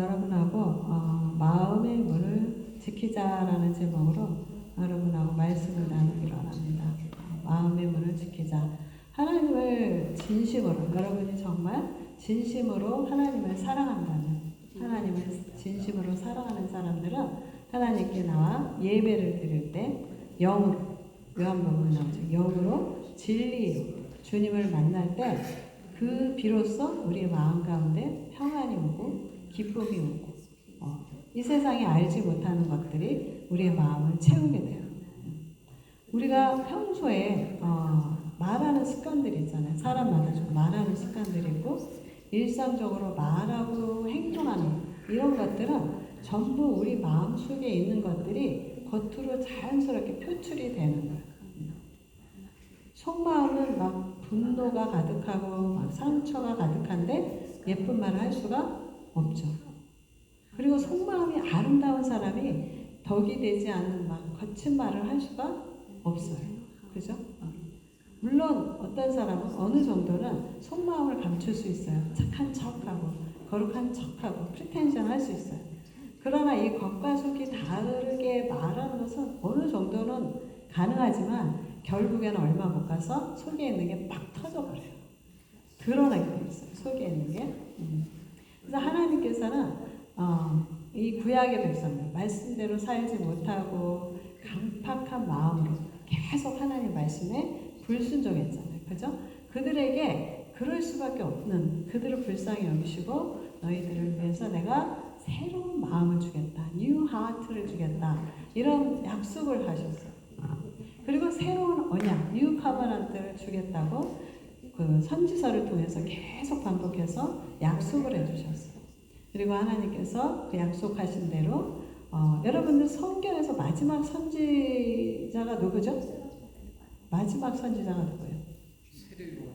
여러분하고 마음의 문을 지키자라는 제목으로 여러분하고 말씀을 나누기로 합니다. 마음의 문을 지키자. 하나님을 진심으로, 여러분이 정말 진심으로 하나님을 사랑한다면, 하나님을 진심으로 사랑하는 사람들은 하나님께 나와 예배를 드릴 때 영으로, 요한복음에 나오죠. 영으로, 진리로 주님을 만날 때 그 비로소 우리 마음 가운데 평안이 오고 기쁨이 오고 이 세상에 알지 못하는 것들이 우리의 마음을 채우게 돼요. 우리가 평소에 말하는 습관들이 있잖아요. 사람마다 좀 말하는 습관들이 있고 일상적으로 말하고 행동하는 이런 것들은 전부 우리 마음속에 있는 것들이 겉으로 자연스럽게 표출이 되는 거예요. 속마음은 막 분노가 가득하고 막 상처가 가득한데 예쁜 말을 할 수가 없죠. 그리고 속마음이 아름다운 사람이 덕이 되지 않는 막 거친 말을 할 수가 없어요. 그죠? 물론 어떤 사람은 어느 정도는 속마음을 감출 수 있어요. 착한 척하고 거룩한 척하고 프리텐션 할 수 있어요. 그러나 이 겉과 속이 다르게 말하는 것은 어느 정도는 가능하지만 결국에는 얼마 못 가서 속에 있는 게 막 터져버려요. 드러나게 돼 있어요. 속에 있는 게. 그래서 하나님께서는 이 구약의 백성들 말씀대로 살지 못하고 강팍한 마음으로 계속 하나님 말씀에 불순종했잖아요. 그죠? 그들에게 그럴 수밖에 없는 그들을 불쌍히 여기시고 너희들을 위해서 내가 새로운 마음을 주겠다. 뉴 하트를 주겠다. 이런 약속을 하셨어요. 그리고 새로운 언약, 뉴 커버넌트를 주겠다고 그 선지서를 통해서 계속 반복해서 약속을 해주셨어요. 그리고 하나님께서 그 약속하신 대로 여러분들 성경에서 마지막 선지자가 누구죠? 마지막 선지자가 누구예요? 세례요한.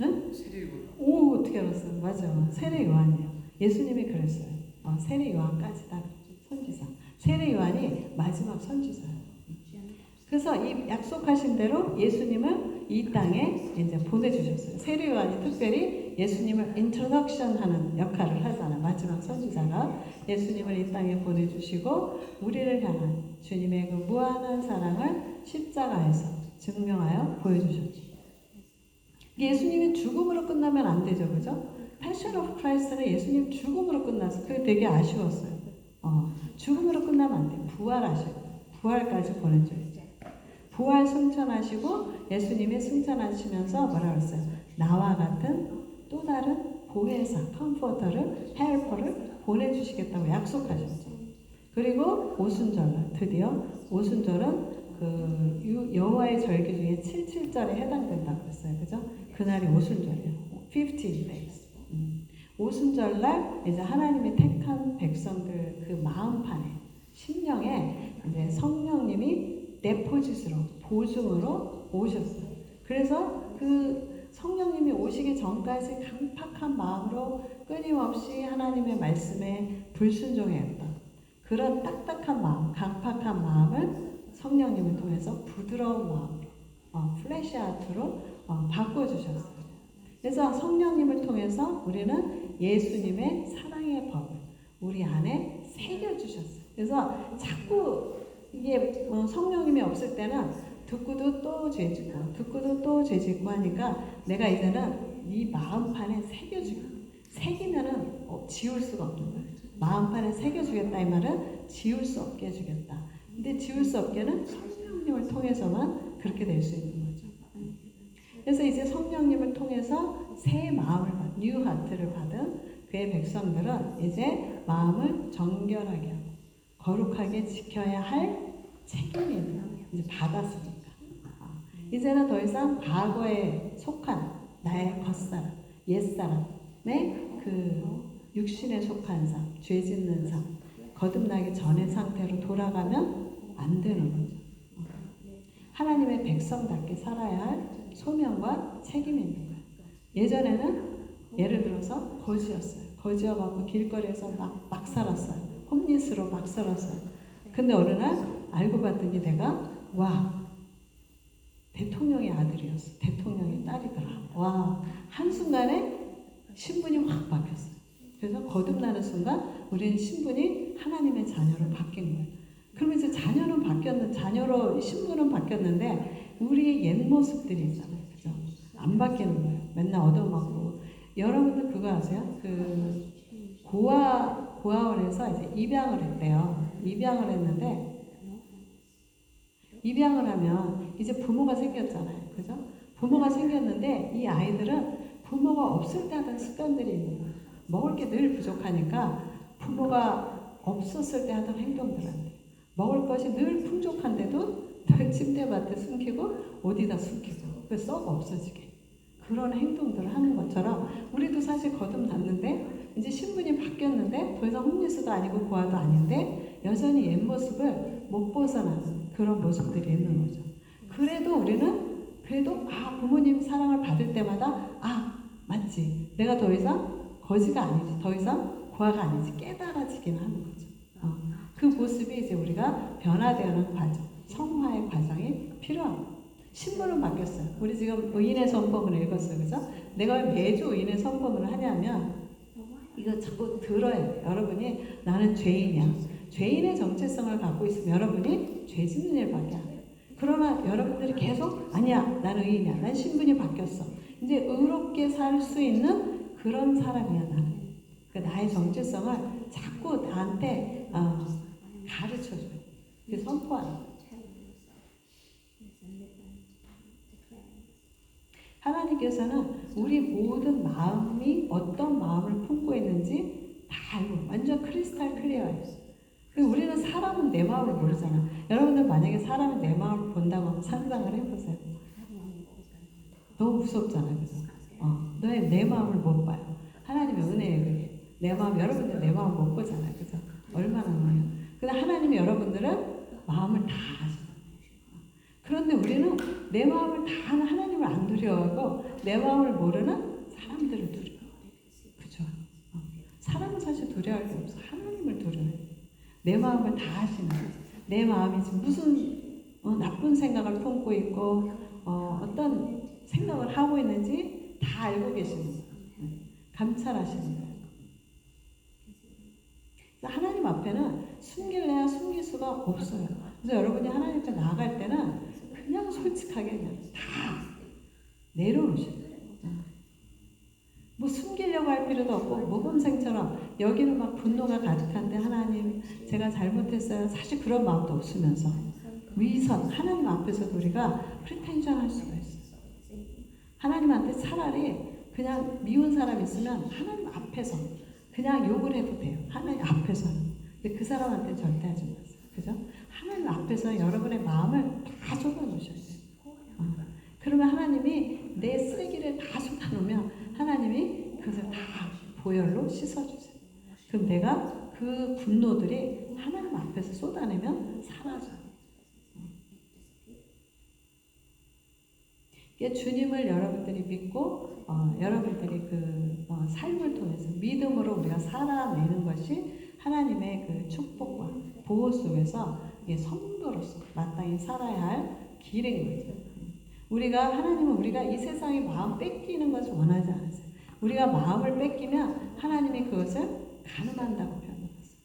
응? 세례요한. 오, 어떻게 알았어요? 맞아요. 세례요한이에요. 예수님이 그랬어요. 세례요한까지 다 선지자. 세례요한이 마지막 선지자예요. 그래서 이 약속하신 대로 예수님을 이 땅에 이제 보내주셨어요. 세례요한이 특별히 예수님을 인트로덕션 하는 역할을 하잖아요. 마지막 선지자가 예수님을 이 땅에 보내주시고 우리를 향한 주님의 그 무한한 사랑을 십자가에서 증명하여 보여주셨죠. 예수님이 죽음으로 끝나면 안 되죠. 그죠? 패션 오브 크라이스트는 예수님 죽음으로 끝났어요. 그게 되게 아쉬웠어요. 죽음으로 끝나면 안 돼요. 부활하시고 부활까지 보내줘요. 부활 승천하시고 예수님이 승천하시면서 뭐라 그랬어요? 나와 같은 또 다른 보혜사, 컴포터를, 헬퍼를 보내주시겠다고 약속하셨죠. 그리고 오순절날, 드디어 오순절은 그 여호와의 절기 중에 77절에 해당된다고 그랬어요. 그죠? 그날이 오순절이에요. 50 days. 오순절날 이제 하나님의 택한 백성들 그 마음판에, 심령에 이제 성령님이 데포짓으로, 보증으로 오셨어요. 그래서 그 성령님이 오시기 전까지 강팍한 마음으로 끊임없이 하나님의 말씀에 불순종했던 그런 딱딱한 마음, 강팍한 마음을 성령님을 통해서 부드러운 마음으로, 플래시 하트로 바꿔주셨어요. 그래서 성령님을 통해서 우리는 예수님의 사랑의 법을 우리 안에 새겨주셨어요. 그래서 자꾸 이게 성령님이 없을 때는 듣고도 또 죄짓고 듣고도 또 죄짓고 하니까 내가 이제는 이 마음판에 새겨주고 새기면은 지울 수가 없는 거예요. 마음판에 새겨주겠다 이 말은 지울 수 없게 해주겠다. 근데 지울 수 없게는 성령님을 통해서만 그렇게 될 수 있는 거죠. 그래서 이제 성령님을 통해서 새 마음을 받은, 뉴 하트를 받은 그의 백성들은 이제 마음을 정결하게 하고 거룩하게 지켜야 할 책임이 있는 거예요. 이제 받았으니까. 이제는 더 이상 과거에 속한 나의 겉사람, 옛사람의 그 육신에 속한 삶, 죄 짓는 삶, 거듭나기 전의 상태로 돌아가면 안 되는 거죠. 하나님의 백성답게 살아야 할 소명과 책임이 있는 거예요. 예전에는 예를 들어서 거지였어요. 거지여갖고 길거리에서 막 살았어요. 홈리스로 막 살았어요. 근데 어느 날 알고 봤더니 내가 대통령의 아들이었어. 대통령의 딸이더라. 한순간에 신분이 확 바뀌었어요. 그래서 거듭나는 순간 우리는 신분이 하나님의 자녀로 바뀐 거예요. 그러면 이제 자녀로 신분은 바뀌었는데 우리의 옛 모습들이 있잖아요. 그죠? 안 바뀌는 거예요. 맨날 얻어먹고. 여러분들 그거 아세요? 그 고아원에서 이제 입양을 했대요. 입양을 했는데 입양을 하면 이제 부모가 생겼잖아요. 그죠? 부모가 생겼는데 이 아이들은 부모가 없을 때 하던 습관들이 있는 거예요. 먹을 게 늘 부족하니까 부모가 없었을 때 하던 행동들 한대. 먹을 것이 늘 풍족한데도 늘 침대밭에 숨기고 어디다 숨기고 그 썩어 없어지게 그런 행동들을 하는 것처럼 우리도 사실 거듭났는데 이제 신분이 바뀌었는데 더 이상 홈리스도 아니고 고아도 아닌데 여전히 옛 모습을 못 벗어나는 그런 모습들이 있는 거죠. 그래도 우리는 부모님 사랑을 받을 때마다 맞지 내가 더 이상 거지가 아니지 더 이상 고아가 아니지 깨달아지기는 하는 거죠. 그 모습이 이제 우리가 변화되는 과정 성화의 과정이 필요합니다. 신분은 바뀌었어요. 우리 지금 의인의 선포문을 읽었어요. 그죠? 내가 왜 매주 의인의 선포문을 하냐면 이거 자꾸 들어야 돼요. 여러분이 나는 죄인이야. 죄인의 정체성을 갖고 있으면 여러분이 죄 짓는 일밖에 안 해요. 그러나 여러분들이 계속 아니야 나는 의인이야. 난 신분이 바뀌었어. 이제 의롭게 살 수 있는 그런 사람이야 나는. 그 나의 정체성을 자꾸 나한테 가르쳐줘요. 그 선포하는 거예요. 하나님께서는 우리 모든 마음이 어떤 마음을 품고 있는지 다 알고 완전 크리스탈 클리어해요. 우리는 사람은 내 마음을 모르잖아. 여러분들 만약에 사람이 내 마음을 본다고 하면 상상을 해보세요. 너무 무섭잖아요. 그죠? 내 마음을 못 봐요. 하나님의 은혜에 그게. 내 마음, 여러분들 내 마음 못 보잖아요. 그죠? 얼마나 많아요. 근데 하나님이 여러분들은 마음을 다 아시는 거예요. 그런데 우리는 내 마음을 다 아는 하나님을 안 두려워하고 내 마음을 모르는 사람들을 두려워해요. 그죠? 사람은 사실 두려워할 게 없어. 하나님을 두려워해요. 내 마음을 다 아시는 거예요. 내 마음이 지금 무슨 나쁜 생각을 품고 있고 어떤 생각을 하고 있는지 다 알고 계시는 거예요. 감찰하시는 거예요. 하나님 앞에는 숨길래야 숨길 수가 없어요. 그래서 여러분이 하나님 앞에 나아갈 때는 그냥 솔직하게 그냥 다 내려놓으셔야 돼요. 뭐 숨기려고 할 필요도 없고 모범생처럼 여기는 막 분노가 가득한데 하나님 제가 잘못했어요. 사실 그런 마음도 없으면서 위선 하나님 앞에서도 우리가 프리텐션 할 수가 있어요. 하나님한테 차라리 그냥 미운 사람 있으면 하나님 앞에서 그냥 욕을 해도 돼요. 하나님 앞에서는. 근데 그 사람한테 절대 하지 마세요. 그죠? 하나님 앞에서 여러분의 마음을 다 쏟아놓으셔야 돼요. 그러면 하나님이 내 쓰레기를 다 쏟아놓으면 하나님이 그것을 다 보혈로 씻어주세요. 그럼 내가 그 분노들이 하나님 앞에서 쏟아내면 사라져요. 주님을 여러분들이 믿고 여러분들이 삶을 통해서 믿음으로 우리가 살아내는 것이 하나님의 그 축복과 보호 속에서 성도로서 마땅히 살아야 할 길인 거죠. 하나님은 우리가 이 세상에 마음 뺏기는 것을 원하지 않으세요. 우리가 마음을 뺏기면 하나님이 그것을 가늠한다고 표현했어요.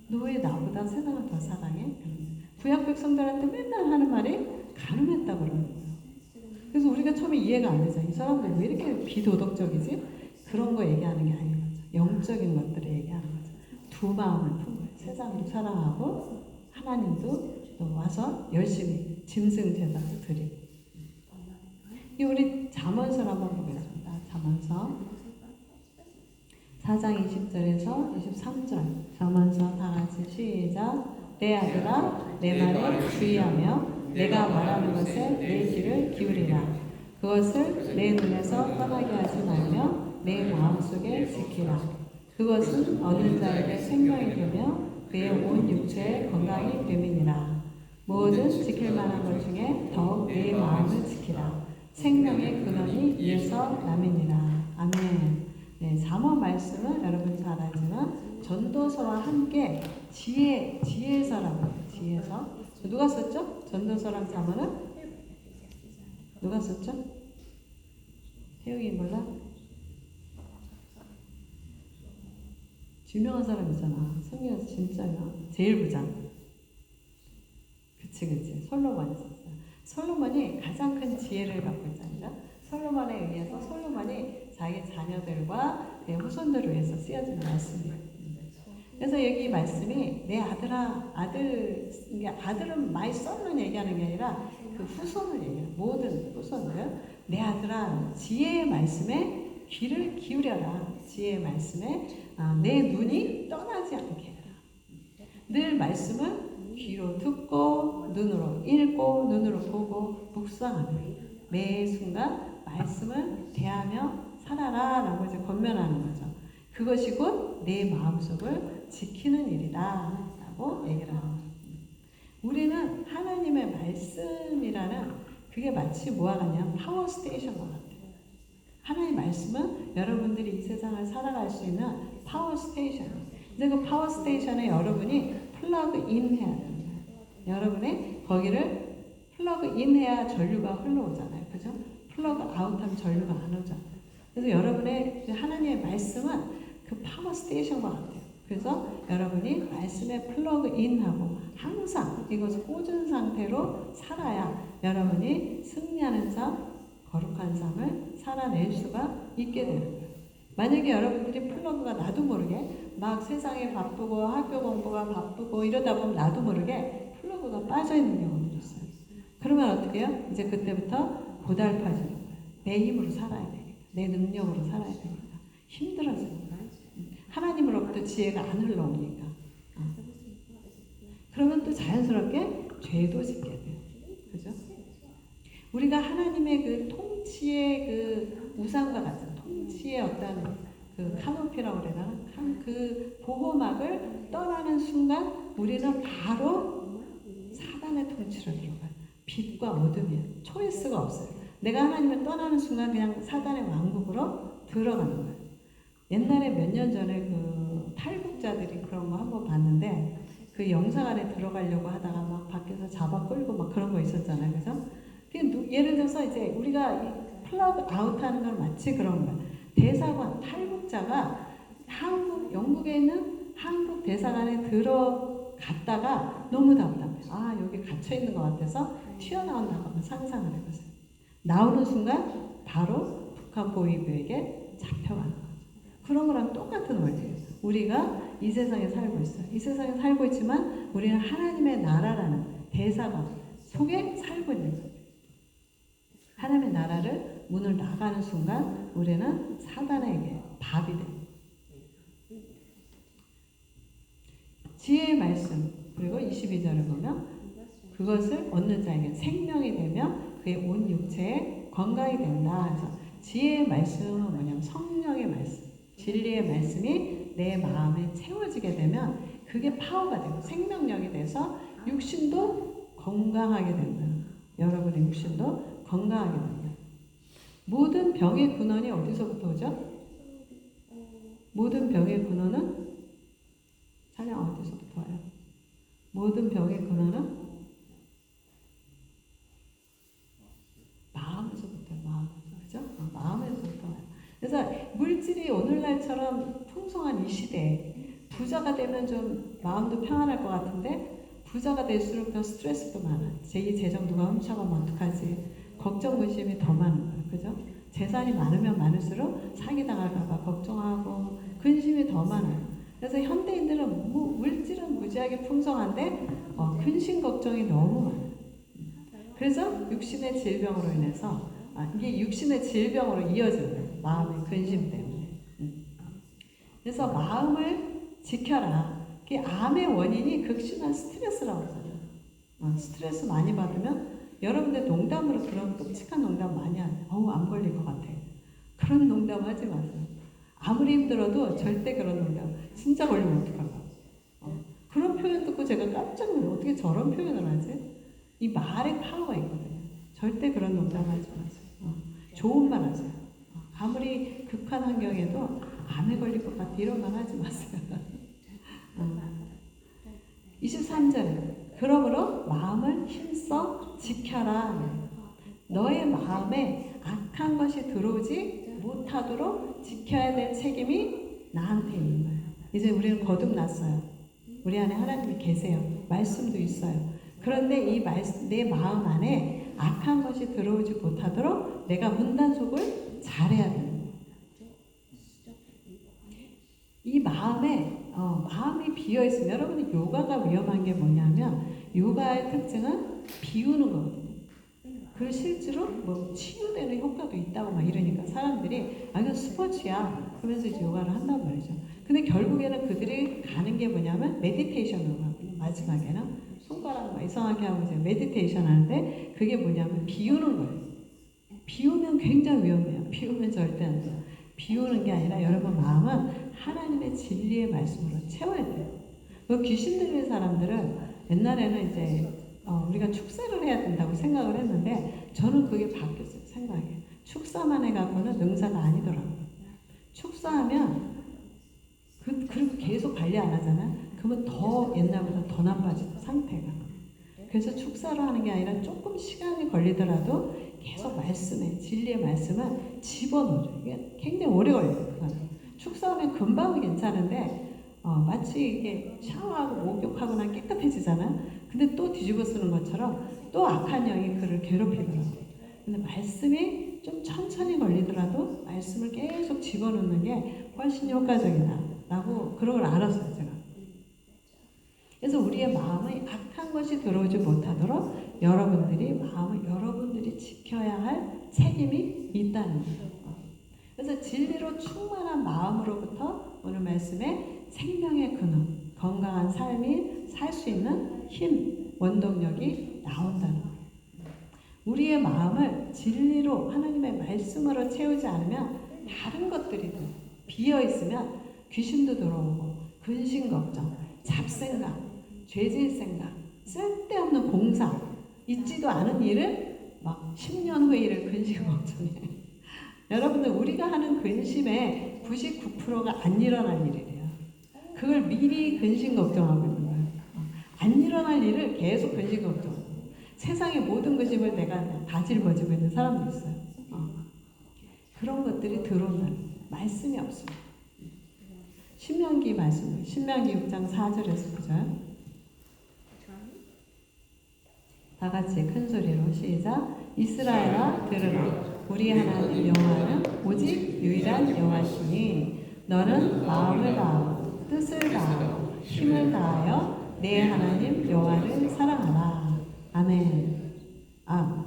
너 왜 나보다 세상을 더 사랑해? 구약 백성들한테 맨날 하는 말이 가늠했다고 그러는 거예요. 그래서 우리가 처음에 이해가 안 되죠. 이 사람들 왜 이렇게 비도덕적이지? 그런 거 얘기하는 게 아닌 거죠. 영적인 것들을 얘기하는 거죠. 두 마음을 품 거예요. 세상도 사랑하고 하나님도 또 와서 열심히 짐승 제사도 드리고. 우리 잠언서를 한번 보겠습니다. 잠언서 4장 20절에서 23절 잠언서 다 같이 시작. 내 아들아 내 말에 주의하며 내가 말하는 것에 내 귀를 기울이라. 그것을 내 눈에서 떠나게 하지 말며 내 마음속에 지키라. 그것은 얻는 자에게 생명이 되며 그의 온 육체에 건강이 됨이니라. 모든 지킬 만한 것 중에 더욱 내 마음을 지키라. 생명의 근원이 이에서 남이니라. 아멘. 네, 잠언 말씀은 여러분 잘 알지만 전도서와 함께 지혜서라고 해요. 지혜서. 누가 썼죠? 전도서랑 잠언은? 누가 썼죠? 태욱이 몰라? 유명한 사람 있잖아. 성경에서 진짜야. 제일 부자. 그치. 솔로몬이 있었어요. 솔로몬이 가장 큰 지혜를 갖고 있잖아요. 솔로몬에 의해서 솔로몬이 자기 자녀들과 후손들을 위해서 쓰여진 말씀이에요. 그래서 여기 말씀이 내 아들아, 아들은 마이 썬을 얘기하는 게 아니라 그 후손을 얘기해요. 모든 후손들. 내 아들아, 지혜의 말씀에 귀를 기울여라. 지혜의 말씀에 내 눈이 떠나지 않게 해라. 늘 말씀을 귀로 듣고 눈으로 읽고 눈으로 보고 묵상하며 매 순간 말씀을 대하며 살아라 라고 이제 권면하는 거죠. 그것이 곧 내 마음속을 지키는 일이다 라고 얘기를 하는 거죠. 우리는 하나님의 말씀이라는 그게 마치 뭐와 같냐 파워 스테이션과 같아요. 하나님의 말씀은 여러분들이 이 세상을 살아갈 수 있는 파워 스테이션이에요. 근데 그 파워 스테이션에 여러분이 플러그 인 해야 돼요. 여러분이 거기를 플러그 인 해야 전류가 흘러오잖아요. 그죠? 플러그 아웃 하면 전류가 안 오잖아요. 그래서 여러분의 하나님의 말씀은 그 파워 스테이션과 같아요. 그래서 여러분이 말씀에 플러그 인하고 항상 이것을 꽂은 상태로 살아야 여러분이 승리하는 삶, 거룩한 삶을 살아낼 수가 있게 되는 거예요. 만약에 여러분들이 플러그가 나도 모르게 막 세상에 바쁘고 학교 공부가 바쁘고 이러다 보면 나도 모르게 플러그가 빠져있는 경우도 있어요. 그러면 어떻게 해요? 이제 그때부터 고달파지는 거예요. 내 힘으로 살아야 되니까. 내 능력으로 살아야 되니까. 힘들어지는 거예요. 하나님으로부터 지혜가 안 흘러오니까. 그러면 또 자연스럽게 죄도 짓게 돼요. 그죠? 우리가 하나님의 그 통치의 그 우상과 같은 통치의 어떤 그 카노피라고 그래야 되나? 그 보호막을 떠나는 순간 우리는 바로 사단의 통치로 들어가요. 빛과 어둠이에요. 초이스가 없어요. 내가 하나님을 떠나는 순간 그냥 사단의 왕국으로 들어가는 거예요. 옛날에 몇 년 전에 그 탈북자들이 그런 거 한번 봤는데 그 영상 안에 들어가려고 하다가 막 밖에서 잡아 끌고 막 그런 거 있었잖아요. 그래서 예를 들어서 이제 우리가 플러그 아웃 하는 건 마치 그런 거예요. 대사관, 탈북자가 영국에 있는 한국 대사관에 들어갔다가 너무 답답해. 여기 갇혀있는 것 같아서 튀어나온다고 한번 상상을 해보세요. 나오는 순간 바로 북한 보위부에게 잡혀가는 거죠. 그런 거랑 똑같은 원리예요. 우리가 이 세상에 살고 있어요. 이 세상에 살고 있지만 우리는 하나님의 나라라는 대사관 속에 살고 있는 거예요. 하나님의 나라를 문을 나가는 순간 우리는 사단에게 밥이 됩니다. 지혜의 말씀 그리고 22절을 보면 그것을 얻는 자에게 생명이 되며 그의 온 육체에 건강이 된다. 그래서 지혜의 말씀은 뭐냐면 성령의 말씀, 진리의 말씀이 내 마음에 채워지게 되면 그게 파워가 되고 생명력이 돼서 육신도 건강하게 된다. 여러분의 육신도 건강하게 된다. 모든 병의 근원이 어디서부터 오죠? 모든 병의 근원은 찬양 어디서부터 와요? 모든 병의 근원은 마음에서부터요. 그죠? 마음에서부터 와요. 그래서 물질이 오늘날처럼 풍성한 이 시대에 부자가 되면 좀 마음도 평안할 것 같은데 부자가 될수록 더 스트레스도 많아. 제2 재정 누가 훔쳐가면 어떡하지? 걱정 근심이 더 많은 거예요. 그죠? 재산이 많으면 많을수록 사기당할까봐 걱정하고 근심이 더 많아요. 그래서 현대인들은 물질은 무지하게 풍성한데 근심 걱정이 너무 많아요. 그래서 육신의 질병으로 인해서 이게 육신의 질병으로 이어지는 거예요. 마음의 근심 때문에. 그래서 마음을 지켜라. 그게 암의 원인이 극심한 스트레스라고 하잖아요. 스트레스 많이 받으면 여러분들 농담으로 그런 끔찍한 농담 많이 하세요. 암 걸릴 것 같아. 그런 농담 하지 마세요. 아무리 힘들어도 절대 그런 농담. 진짜 걸리면 어떡할까? 그런 표현 듣고 제가 깜짝 놀라요. 어떻게 저런 표현을 하지? 이 말에 파워가 있거든요. 절대 그런 농담 하지 마세요. 좋은 말 하세요. 아무리 극한 환경에도 암에 걸릴 것 같아. 이런 말 하지 마세요. 23절에 그러므로 마음을 힘써 지켜라. 너의 마음에 악한 것이 들어오지 못하도록 지켜야 될 책임이 나한테 있는 거예요. 이제 우리는 거듭났어요. 우리 안에 하나님이 계세요. 말씀도 있어요. 그런데 내 마음 안에 악한 것이 들어오지 못하도록 내가 문단속을 잘해야 돼요. 이 마음이 비어있으면, 여러분이 요가가 위험한 게 뭐냐면, 요가의 특징은 비우는 거거든요. 그리고 실제로 뭐 치유되는 효과도 있다고 막 이러니까 사람들이, 이건 스포츠야 하면서 이제 요가를 한단 말이죠. 근데 결국에는 그들이 가는 게 뭐냐면, 메디테이션으로 가거든요. 마지막에는 손가락 막 이상하게 하고 이제 메디테이션 하는데, 그게 뭐냐면 비우는 거예요. 비우면 굉장히 위험해요. 비우면 절대 안 돼요. 비우는 게 아니라 여러분 마음은 하나님의 진리의 말씀으로 채워야 돼요. 그 귀신 들린 사람들은 옛날에는 이제 우리가 축사를 해야 된다고 생각을 했는데, 저는 그게 바뀌었어요. 생각이. 축사만 해갖고는 능사가 아니더라고요. 축사하면 그리고 계속 관리 안 하잖아요. 그러면 더 옛날보다 더 나빠지죠, 상태가. 그래서 축사로 하는 게 아니라 조금 시간이 걸리더라도 계속 말씀에, 진리의 말씀은 집어넣어요. 이게 굉장히 오래 걸려요. 축사하면 금방은 괜찮은데 마치 이게 샤워하고 목욕하고 난 깨끗해지잖아요. 근데 또 뒤집어 쓰는 것처럼 또 악한 영이 그를 괴롭히더라고요. 근데 말씀이 좀 천천히 걸리더라도 말씀을 계속 집어넣는 게 훨씬 효과적이다라고 그런 걸 알았어요, 제가. 그래서 우리의 마음에 악한 것이 들어오지 못하도록 여러분들이 지켜야 할 책임이 있다는 거예요. 그래서 진리로 충만한 마음으로부터 오늘 말씀에 생명의 근원, 건강한 삶이 살 수 있는 힘, 원동력이 나온다는 거예요. 우리의 마음을 진리로 하나님의 말씀으로 채우지 않으면 다른 것들이 비어있으면 귀신도 들어오고 근심 걱정, 잡생각, 죄질 생각, 쓸데없는 공사, 있지도 않은 일을 막 10년 후에 일을 근심 걱정해. 여러분들 우리가 하는 근심의 99%가 안 일어날 일이래요. 그걸 미리 근심 걱정하고 있는 거예요. 안 일어날 일을 계속 근심 걱정하고 세상의 모든 근심을 내가 다 짊어지고 있는 사람도 있어요. 그런 것들이 들어온다는 말씀이 없어요. 신명기 말씀, 신명기 6장 4절에서 9절. 다 같이 큰 소리로 시작. 이스라엘아 들으라. 우리 하나님 여호와는 오직 유일한 여호와시니 너는 마음을 다하고 뜻을 다하고 힘을 다하여 내 하나님 여호와를 사랑하라. 아멘.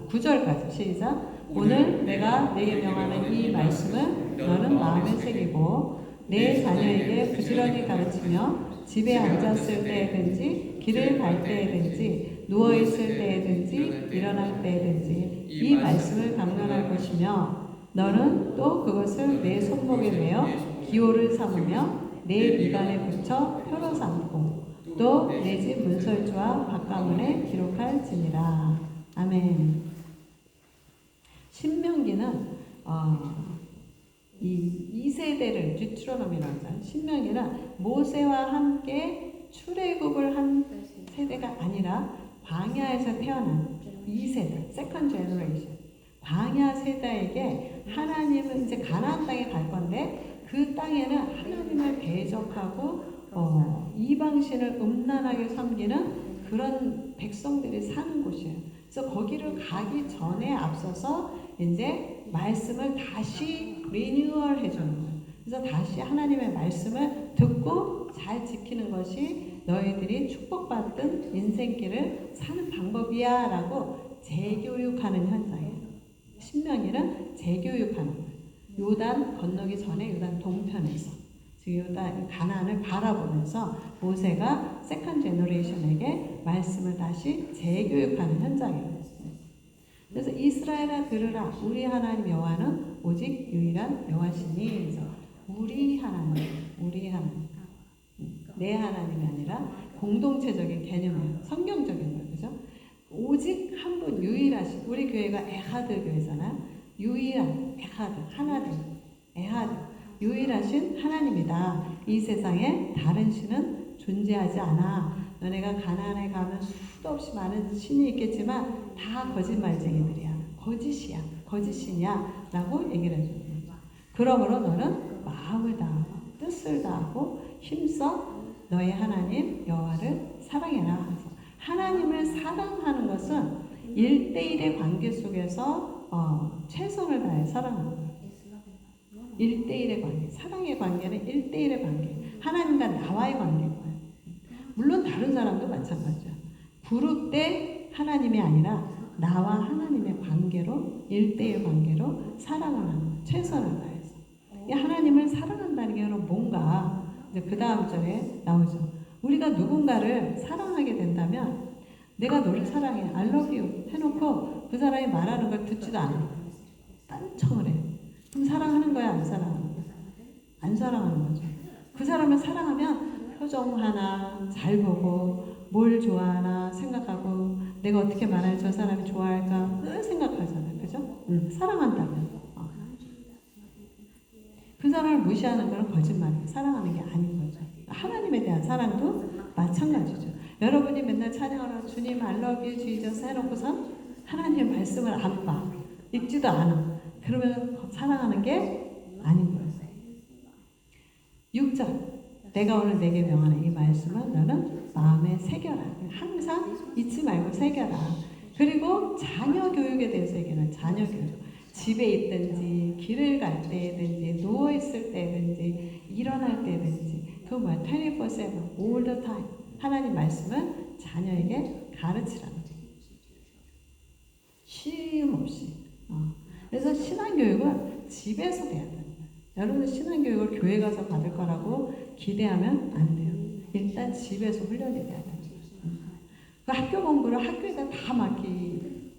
9절까지 시작. 오늘 내가 내게 명하는 이 말씀을 너는 마음에 새기고 내 자녀에게 부지런히 가르치며 집에 앉았을 때든지 길을 갈 때든지 누워있을 때든지 일어날 때든지 이 말씀을 강론할 것이며 너는 또 그것을 내 손목에 매어 기호를 삼으며 내 입안에 붙여 표로 삼고 또 내 집 문설주와 바깥문에 기록할지니라. 아멘. 신명기는 이 세대를 뒤트로노미라고 하잖아요. 신명기는 모세와 함께 출애굽을 한 세대가 아니라 광야에서 태어난 2세대, 세컨드 제너레이션. 광야 세대에게 하나님은 이제 가나안 땅에 갈 건데 그 땅에는 하나님을 대적하고 이방신을 음란하게 섬기는 그런 백성들이 사는 곳이에요. 그래서 거기를 가기 전에 앞서서 이제 말씀을 다시 리뉴얼 해주는 거예요. 그래서 다시 하나님의 말씀을 듣고 잘 지키는 것이 너희들이 축복받은 인생길을 사는 방법이야 라고 재교육하는 현장이에요. 신명기는 재교육하는 거예요. 요단 건너기 전에 요단 동편에서 즉 요단 가나안을 바라보면서 모세가 세컨드 제너레이션에게 말씀을 다시 재교육하는 현장이에요. 그래서 이스라엘아 들으라. 우리 하나님 여호와는 오직 유일한 여호와시니. 그래서 우리 하나님, 내 하나님이 아니라 공동체적인 개념이에요. 성경적인 거예요. 그죠? 오직 한 분 유일하신, 우리 교회가 에하드 교회잖아요. 유일한 에하드, 하나님, 에하드, 유일하신 하나님이다. 이 세상에 다른 신은 존재하지 않아. 너네가 가나안에 가면 수도 없이 많은 신이 있겠지만 다 거짓말쟁이들이야. 거짓이야. 거짓이냐? 라고 얘기를 해줍니다. 그러므로 너는 마음을 다하고 뜻을 다하고 힘써 너의 하나님 여호와를 사랑해라. 그래서 하나님을 사랑하는 것은 1대1의 관계 속에서 최선을 다해 사랑하는 거예요. 1대1의 관계, 사랑의 관계는 1대1의 관계, 하나님과 나와의 관계인 거예요. 물론 다른 사람도 마찬가지야. 부를 때 하나님이 아니라 나와 하나님의 관계로 1대1 관계로 사랑을 하는 거예요. 최선을 다해서. 이 하나님을 사랑한다는 게 뭔가 이제 그 다음 절에 나오죠. 우리가 누군가를 사랑하게 된다면 내가 너를 사랑해, I love you 해놓고 그 사람이 말하는 걸 듣지도 않아. 딴청을 해. 그럼 사랑하는 거야, 안 사랑하는 거야? 안 사랑하는 거죠. 그 사람을 사랑하면 표정 하나 잘 보고 뭘 좋아하나 생각하고 내가 어떻게 말하면 저 사람이 좋아할까 늘 생각하잖아요. 그죠? 사랑한다면. 그 사람을 무시하는 건 거짓말이에요. 사랑하는 게 아닌 거죠. 하나님에 대한 사랑도 마찬가지죠. 여러분이 맨날 찬양하러 주님 I love you Jesus 해놓고선 하나님의 말씀을 안 봐. 읽지도 않아. 그러면 사랑하는 게 아닌 거예요. 6절 내가 오늘 내게 명하는 이 말씀은 너는 마음에 새겨라. 항상 잊지 말고 새겨라. 그리고 자녀 교육에 대해서 얘기하는 자녀 교육. 집에 있든지 길을 갈 때든지 누워있을 때든지 일어날 때든지 그거 뭐야? 24/7 all the time 하나님 말씀은 자녀에게 가르치라는 거예요. 쉼 없이. 그래서 신앙교육은 집에서 돼야 돼요. 여러분 신앙교육을 교회 가서 받을 거라고 기대하면 안 돼요. 일단 집에서 훈련이 돼야 돼요. 그 학교 공부를 학교에다 다 맡기면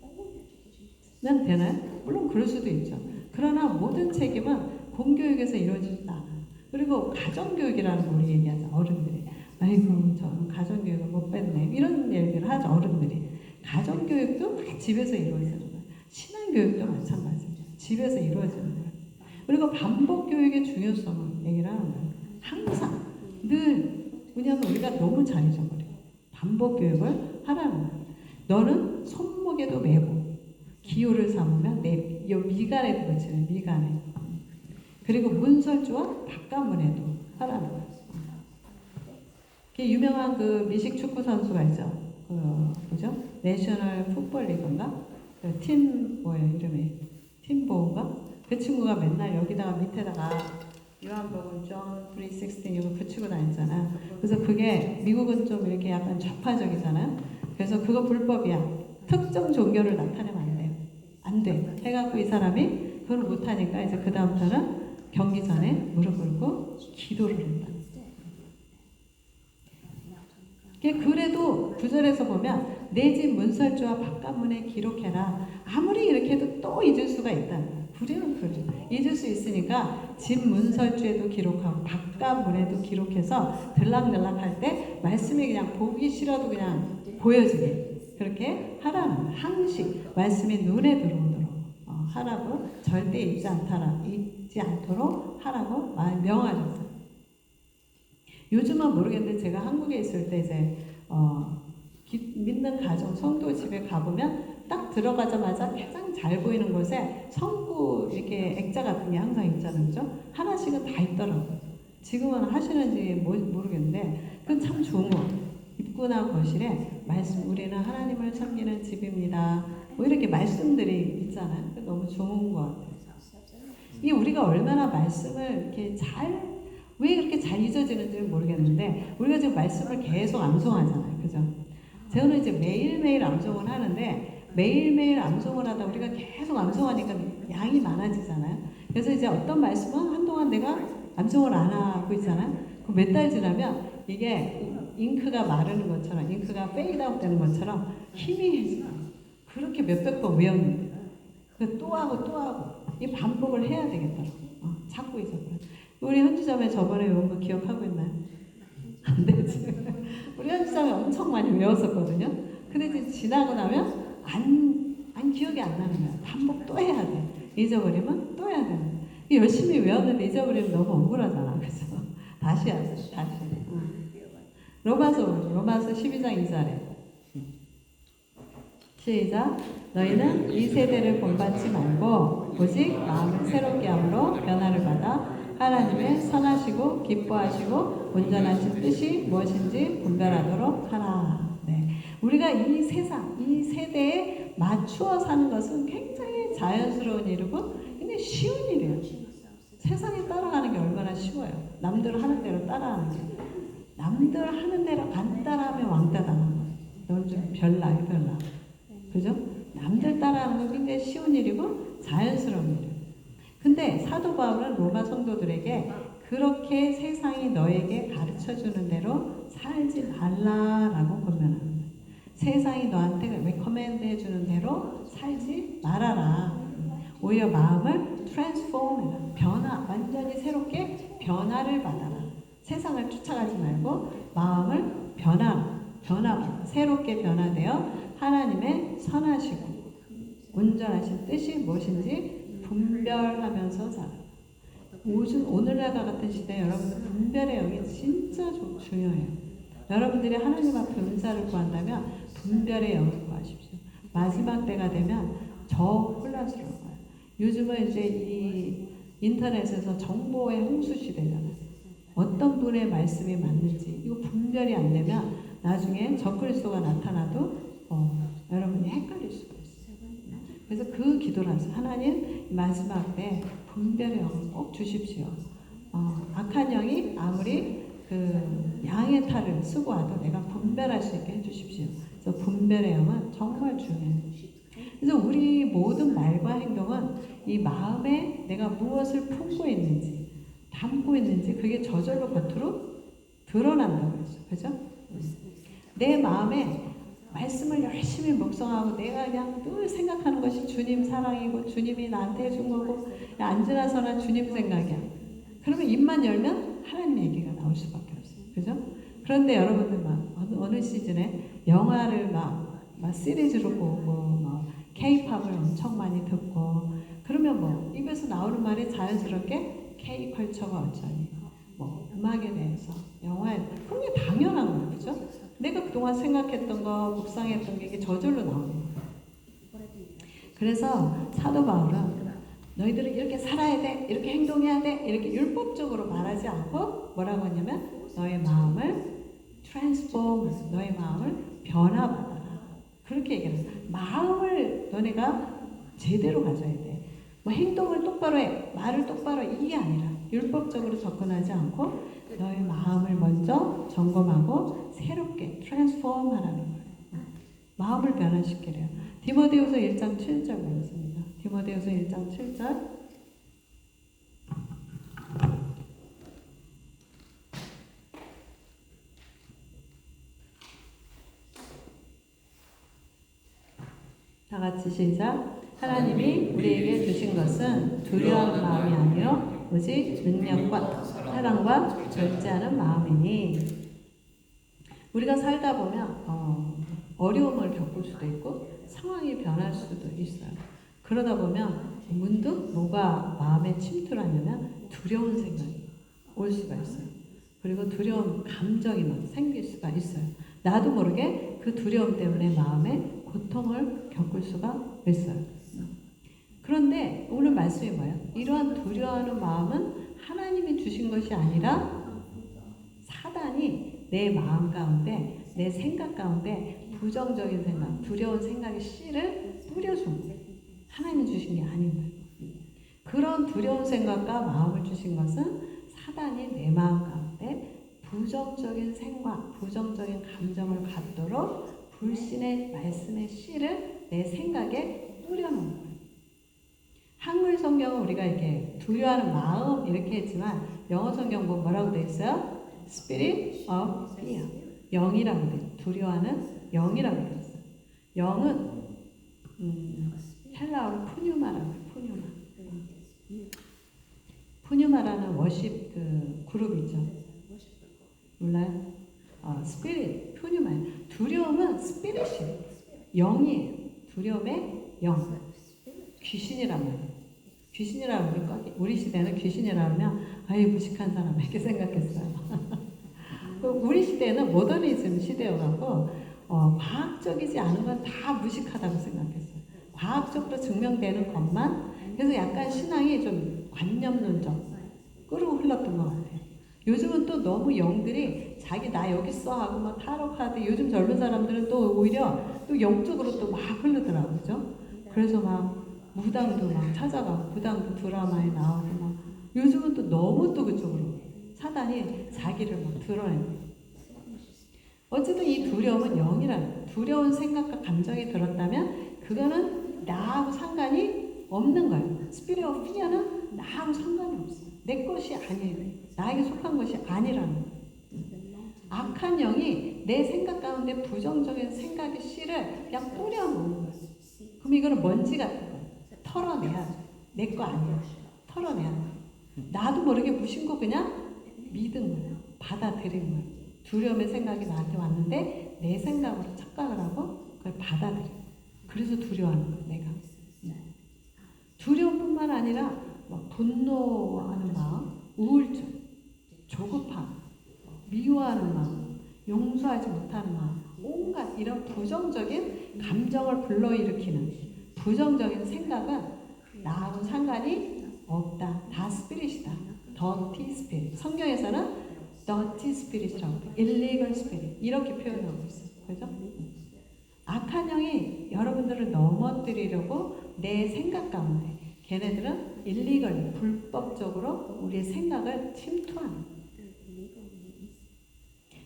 되나요? 물론 그럴 수도 있죠. 그러나 모든 책임은 공교육에서 이루어지지 않아요. 그리고 가정교육이라는 거 우리 얘기하죠. 어른들이. 아이고 저는 가정교육을 못 뺐네. 이런 얘기를 하죠. 어른들이. 가정교육도 다 집에서 이루어지는 거예요. 신앙교육도 마찬가지예요. 집에서 이루어지는 거예요. 그리고 반복교육의 중요성을 얘기를 하는 거예요. 항상 늘 왜냐하면 우리가 너무 잘 잊어버려요. 반복교육을 하라는 거예요. 너는 손목에도 매고 기호를 삼으면 내 미간에도 그치는 미간에 그리고 문설주와 바깥문에도 하라는 거예요. 유명한 그 미식 축구 선수가 있죠. 뭐죠? 내셔널 풋볼 리그인가? 팀 뭐예요 이름이? 팀보우인가? 그 친구가 맨날 여기다가 밑에다가 요한복음 존 3:16 이거 붙이고 다니잖아. 그래서 그게 미국은 좀 이렇게 약간 좌파적이잖아요. 그래서 그거 불법이야. 특정 종교를 나타내면 안 돼요. 안 돼. 해갖고 이 사람이 그걸 못하니까 이제 그 다음부터는 경기 전에 무릎 꿇고 기도를 한다. 그래도 구절에서 보면 내 집 문설주와 바깥문에 기록해라. 아무리 이렇게 해도 또 잊을 수가 있다. 불의는 그러죠. 잊을 수 있으니까 집 문설주에도 기록하고 바깥문에도 기록해서 들락날락할 때 말씀이 그냥 보기 싫어도 그냥 보여지게 그렇게 하라는 항식 말씀이 눈에 들어오도록 하라고 절대 잊지 않도록 하라고 명하셨어요. 요즘은 모르겠는데 제가 한국에 있을 때 이제 믿는 가정 성도 집에 가보면 딱 들어가자마자 가장 잘 보이는 곳에 성구 이렇게 액자 같은 게 항상 있잖아요, 그죠? 하나씩은 다 있더라고요. 지금은 하시는지 모르겠는데 그건 참 좋은 것 같아요. 입구나 거실에 말씀 우리는 하나님을 섬기는 집입니다. 뭐 이렇게 말씀들이 있잖아요. 너무 좋은 것 같아요. 이 우리가 얼마나 말씀을 이렇게 왜 그렇게 잘 잊어지는지는 모르겠는데 우리가 지금 말씀을 계속 암송하잖아요. 그죠? 저는 이제 매일매일 암송을 하는데 매일매일 암송을 하다 우리가 계속 암송하니까 양이 많아지잖아요. 그래서 이제 어떤 말씀은 한동안 내가 암송을 안 하고 있잖아요. 그 몇 달 지나면 이게 잉크가 마르는 것처럼 잉크가 페이드아웃 되는 것처럼 힘이 그렇게 몇백 번 외웠는데 또 하고 이 반복을 해야 되겠더라고. 자꾸 잊어버려. 우리 현지자매 저번에 외운 거 기억하고 있나요? 안 되지. 우리 현지자매 엄청 많이 외웠었거든요. 근데 이제 지나고 나면 안 기억이 안 나는 거야. 반복 또 해야 돼. 잊어버리면 또 해야 돼. 열심히 외웠는데 잊어버리면 너무 억울하잖아. 그래서 다시 하자. 다시. 로마서 12장 2절에 시작. 너희는 이 세대를 본받지 말고 오직 마음을 새롭게 함으로 변화를 받아 하나님의 선하시고 기뻐하시고 온전하신 뜻이 무엇인지 분별하도록 하라. 네. 우리가 이 세상, 이 세대에 맞추어 사는 것은 굉장히 자연스러운 일이고 굉장히 쉬운 일이에요. 세상에 따라가는 게 얼마나 쉬워요. 남들 하는 대로 따라하는 게. 남들 하는 대로 안 따라하면 왕따 당하는 거예요. 넌 좀 별나요, 별나. 그죠? 남들 따라하는 건 굉장히 쉬운 일이고 자연스러운 일이에요. 근데 사도 바울은 로마 성도들에게 그렇게 세상이 너에게 가르쳐주는 대로 살지 말라라고 권면하는 거예요. 세상이 너한테 레코멘드 해주는 대로 살지 말아라. 오히려 마음을 트랜스폼, 완전히 새롭게 변화를 받아라. 세상을 쫓아가지 말고 마음을 새롭게 변화되어 하나님의 선하시고 온전하신 뜻이 무엇인지 분별하면서 살아. 오늘날과 같은 시대에 여러분들 분별의 영이 진짜 중요해요. 여러분들이 하나님 앞에 은사를 구한다면 분별의 영을 구하십시오. 마지막 때가 되면 더 혼란스러울 거예요. 요즘은 이제 이 인터넷에서 정보의 홍수 시대잖아요. 어떤 분의 말씀이 맞는지 이거 분별이 안 되면 나중에 적그리스도가 나타나도 여러분이 헷갈릴 수가 있어요. 그래서 그 기도를 하세요. 하나님 마지막 때 분별의 영을 꼭 주십시오. 악한 영이 아무리 그 양의 탈을 쓰고 와도 내가 분별할 수 있게 해주십시오. 그래서 분별의 영은 정말 중요해요. 그래서 우리 모든 말과 행동은 이 마음에 내가 무엇을 품고 있는지, 담고 있는지 그게 저절로 겉으로 드러난다고 했어요. 그죠? 내 마음에 말씀을 열심히 묵상하고 내가 그냥 늘 생각하는 것이 주님 사랑이고 주님이 나한테 해준 거고 앉으나서나 주님 생각이야. 그러면 입만 열면 하나님 얘기가 나올 수밖에 없어요. 그죠? 그런데 여러분들 막 어느 시즌에 영화를 막 시리즈로 보고 K-팝을 엄청 많이 듣고 그러면 뭐 입에서 나오는 말이 자연스럽게 K-컬처가 어쩌니 음악에 대해서 영화에 그런 게 당연한 거예요. 그죠? 내가 그동안 생각했던 거 묵상했던 게 이게 저절로 나오는 거예요. 그래서 사도 바울은 너희들은 이렇게 살아야 돼, 이렇게 행동해야 돼, 이렇게 율법적으로 말하지 않고 뭐라고 했냐면 너의 마음을 트랜스폼, 너의 마음을 변화받아라. 그렇게 얘기해요. 마음을 너네가 제대로 가져야 돼. 뭐 행동을 똑바로 해, 말을 똑바로 해, 이게 아니라 율법적으로 접근하지 않고 너의 마음을 먼저 점검하고 새롭게 트랜스폼 하라는 거예요. 마음을 변화시키래요. 디모데후서 1장 7절 말씀입니다. 디모데후서 1장 7절 다 같이 시작. 하나님이 우리에게 주신 것은 두려운 마음이 아니요 오직 능력과 사랑과 절제하는 마음이니. 우리가 살다 보면 어려움을 겪을 수도 있고 상황이 변할 수도 있어요. 그러다 보면 문득 뭐가 마음에 침투를 하냐면 두려운 생각이 올 수가 있어요. 그리고 두려운 감정이 막 생길 수가 있어요. 나도 모르게 그 두려움 때문에 마음에 고통을 겪을 수가 있어요. 그런데 오늘 말씀이 뭐예요? 이러한 두려워하는 마음은 하나님이 주신 것이 아니라 사단이 내 마음 가운데, 내 생각 가운데 부정적인 생각, 두려운 생각의 씨를 뿌려준 거예요. 하나님이 주신 게 아닌 거예요. 그런 두려운 생각과 마음을 주신 것은 사단이 내 마음 가운데 부정적인 생각, 부정적인 감정을 갖도록 불신의 말씀의 씨를 내 생각에 뿌려놓은 거예요. 한글 성경은 우리가 이렇게 두려워하는 마음 이렇게 했지만 영어 성경 보면 뭐라고 되어 있어요? Spirit of fear. 영이라고 돼요. 두려워하는 영이라고 되어 있어요. 영은 헬라어로 푸뉴마라고 해요. 푸뉴마라는 워십 그 그룹이죠. 몰라요? 스피릿, 푸뉴마. 두려움은 스피릿이에요. 영이에요. 두려움의 영. 귀신이란 말이에요. 귀신이라고 우리 시대는 귀신이라 하면 아유 무식한 사람 이렇게 생각했어요. 우리 시대는 모더니즘 시대여가지고 과학적이지 않은 건 다 무식하다고 생각했어요. 과학적으로 증명되는 것만. 그래서 약간 신앙이 좀 관념론적 끌어 흘렀던 것 같아요. 요즘은 또 너무 영들이 자기 나 여기 있어 하고 막 타로 카드 요즘 젊은 사람들은 또 오히려 또 영적으로 또 막 흐르더라고요. 그죠? 그래서 막 무당도 막 찾아가고 무당도 드라마에 나오고 막 요즘은 또 너무 또 그쪽으로 사단이 자기를 막 드러내요. 어쨌든 이 두려움은 영이라는 거예요. 두려운 생각과 감정이 들었다면 그거는 나하고 상관이 없는 거예요. 스피릿 오브 피어는 나하고 상관이 없어요. 내 것이 아니에요. 나에게 속한 것이 아니라는 거예요. 악한 영이 내 생각 가운데 부정적인 생각의 씨를 그냥 뿌려놓는 거예요. 그럼 이거는 먼지 같은 거예요. 털어내야 돼. 내 거 아니야. 털어내야 돼. 나도 모르게 무심코 그냥 믿은 거예요. 받아들인 거예요. 두려움의 생각이 나한테 왔는데 내 생각으로 착각을 하고 그걸 받아들여. 그래서 두려워하는 거예요. 내가. 두려움뿐만 아니라 분노하는 마음, 우울증, 조급함, 미워하는 마음, 용서하지 못하는 마음, 온갖 이런 부정적인 감정을 불러일으키는 부정적인 생각은 나하고 상관이 없다. 다 스피릿이다. 더티 스피릿. 성경에서는 더티 스피릿이라고 해요. 일리걸 스피릿. 이렇게 표현하고 있어요. 그죠? 악한 영이 여러분들을 넘어뜨리려고 내 생각 가운데 걔네들은 일리걸, 불법적으로 우리의 생각을 침투하는 거예요.